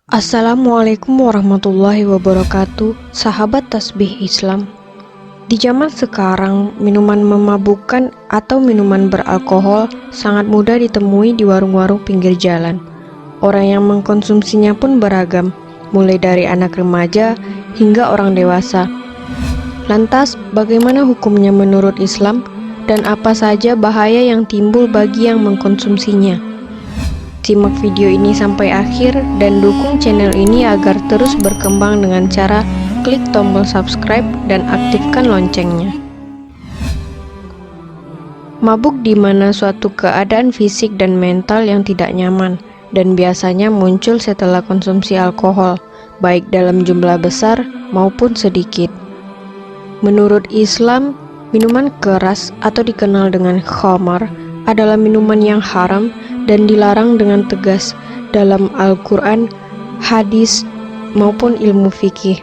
Assalamualaikum warahmatullahi wabarakatuh, sahabat tasbih Islam. Di zaman sekarang, minuman memabukkan atau minuman beralkohol sangat mudah ditemui di warung-warung pinggir jalan. Orang yang mengkonsumsinya pun beragam, mulai dari anak remaja hingga orang dewasa. Lantas, bagaimana hukumnya menurut Islam dan apa saja bahaya yang timbul bagi yang mengkonsumsinya? Simak video ini sampai akhir dan dukung channel ini agar terus berkembang dengan cara klik tombol subscribe dan aktifkan loncengnya. Mabuk di mana suatu keadaan fisik dan mental yang tidak nyaman dan biasanya muncul setelah konsumsi alkohol, baik dalam jumlah besar maupun sedikit. Menurut Islam, minuman keras atau dikenal dengan khamar adalah minuman yang haram dan dilarang dengan tegas dalam Al-Quran, hadis, maupun ilmu fikih.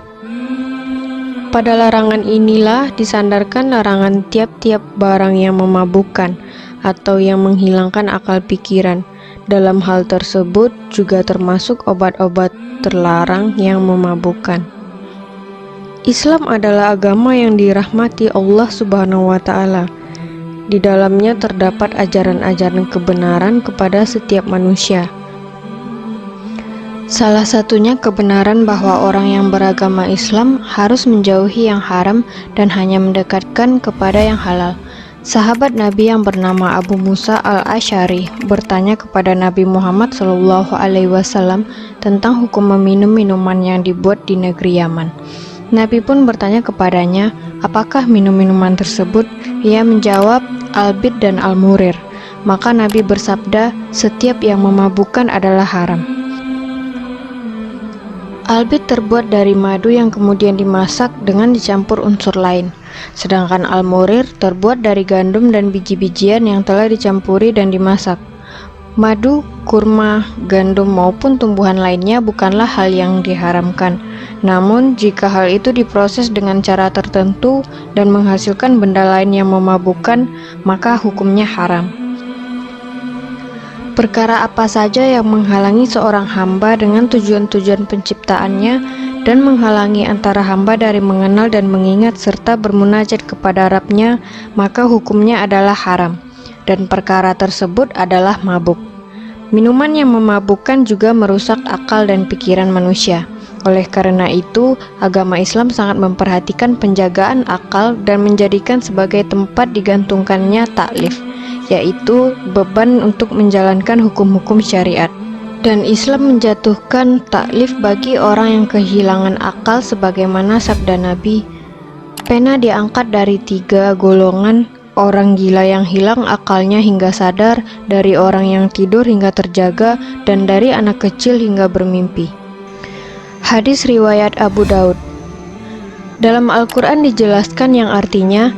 Pada larangan inilah disandarkan larangan tiap-tiap barang yang memabukkan atau yang menghilangkan akal pikiran. Dalam hal tersebut juga termasuk obat-obat terlarang yang memabukkan. Islam adalah agama yang dirahmati Allah Subhanahu wa Ta'ala. Di dalamnya terdapat ajaran-ajaran kebenaran kepada setiap manusia. Salah satunya kebenaran bahwa orang yang beragama Islam harus menjauhi yang haram dan hanya mendekatkan kepada yang halal. Sahabat Nabi yang bernama Abu Musa al-Asy'ari bertanya kepada Nabi Muhammad SAW tentang hukum meminum minuman yang dibuat di negeri Yaman. Nabi pun bertanya kepadanya, apakah minum-minuman tersebut? Ia menjawab, albit dan al-murir. Maka Nabi bersabda, setiap yang memabukkan adalah haram. Albit terbuat dari madu yang kemudian dimasak dengan dicampur unsur lain. Sedangkan al-murir terbuat dari gandum dan biji-bijian yang telah dicampuri dan dimasak. Madu, kurma, gandum maupun tumbuhan lainnya bukanlah hal yang diharamkan. Namun, jika hal itu diproses dengan cara tertentu dan menghasilkan benda lain yang memabukkan, maka hukumnya haram. Perkara apa saja yang menghalangi seorang hamba dengan tujuan-tujuan penciptaannya dan menghalangi antara hamba dari mengenal dan mengingat serta bermunajat kepada Rabb-Nya, maka hukumnya adalah haram. Dan perkara tersebut adalah mabuk. Minuman yang memabukkan juga merusak akal dan pikiran manusia. Oleh karena itu, agama Islam sangat memperhatikan penjagaan akal dan menjadikan sebagai tempat digantungkannya taklif, yaitu beban untuk menjalankan hukum-hukum syariat. Dan Islam menjatuhkan taklif bagi orang yang kehilangan akal sebagaimana sabda Nabi, pena diangkat dari 3 golongan, orang gila yang hilang akalnya hingga sadar, dari orang yang tidur hingga terjaga, dan dari anak kecil hingga bermimpi. Hadis riwayat Abu Daud. Dalam Al-Quran dijelaskan yang artinya,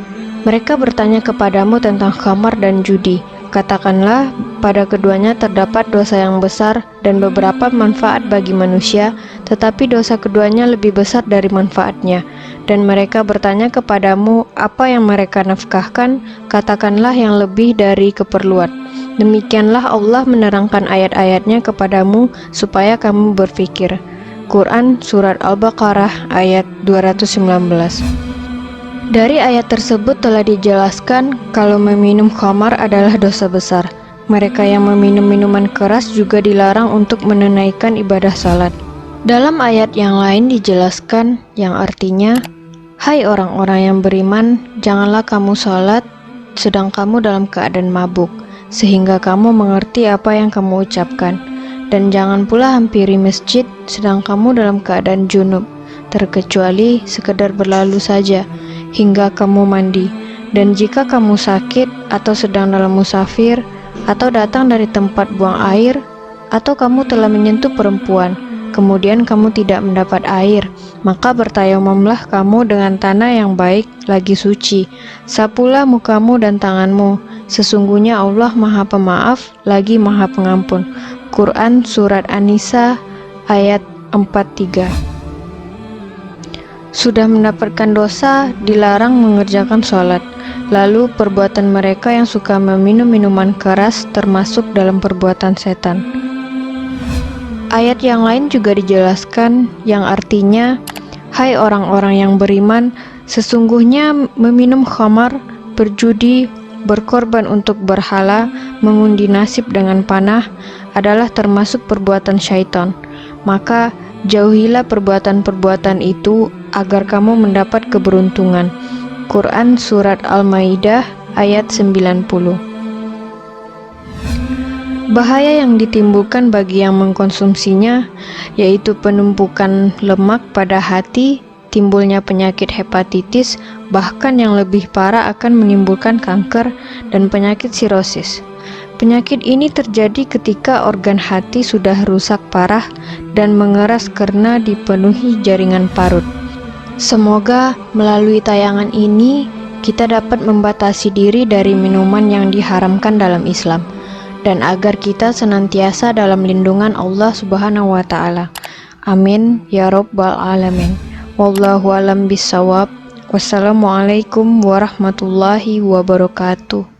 mereka bertanya kepadamu tentang khamar dan judi. Katakanlah, pada keduanya terdapat dosa yang besar dan beberapa manfaat bagi manusia, tetapi dosa keduanya lebih besar dari manfaatnya. Dan mereka bertanya kepadamu, apa yang mereka nafkahkan? Katakanlah yang lebih dari keperluan. Demikianlah Allah menerangkan ayat-ayatnya kepadamu supaya kamu berpikir. Quran Surat Al-Baqarah ayat 219. Dari ayat tersebut telah dijelaskan kalau meminum khamar adalah dosa besar. Mereka yang meminum minuman keras juga dilarang untuk menunaikan ibadah salat. Dalam ayat yang lain dijelaskan yang artinya, hai orang-orang yang beriman, janganlah kamu salat sedang kamu dalam keadaan mabuk, sehingga kamu mengerti apa yang kamu ucapkan. Dan jangan pula hampiri masjid sedang kamu dalam keadaan junub, terkecuali sekedar berlalu saja hingga kamu mandi. Dan jika kamu sakit atau sedang dalam musafir atau datang dari tempat buang air, atau kamu telah menyentuh perempuan, kemudian kamu tidak mendapat air, maka bertayamumlah kamu dengan tanah yang baik lagi suci. Sapulah mukamu dan tanganmu, sesungguhnya Allah Maha Pemaaf lagi Maha Pengampun. Quran Surat An-Nisa ayat 43. Sudah mendapatkan dosa, dilarang mengerjakan sholat. Lalu perbuatan mereka yang suka meminum minuman keras termasuk dalam perbuatan setan. Ayat yang lain juga dijelaskan yang artinya, hai orang-orang yang beriman, sesungguhnya meminum khamar, berjudi, berkorban untuk berhala, mengundi nasib dengan panah adalah termasuk perbuatan syaitan. Maka jauhilah perbuatan-perbuatan itu agar kamu mendapat keberuntungan. Quran Surat Al-Maidah ayat 90. Bahaya yang ditimbulkan bagi yang mengkonsumsinya yaitu penumpukan lemak pada hati, timbulnya penyakit hepatitis, bahkan yang lebih parah akan menimbulkan kanker dan penyakit sirosis. Penyakit ini terjadi ketika organ hati sudah rusak parah dan mengeras karena dipenuhi jaringan parut. Semoga melalui tayangan ini kita dapat membatasi diri dari minuman yang diharamkan dalam Islam, dan agar kita senantiasa dalam lindungan Allah Subhanahu wa Ta'ala. Amin ya Rabbal Alamin. Wallahu alam bisawab. Wassalamualaikum warahmatullahi wabarakatuh.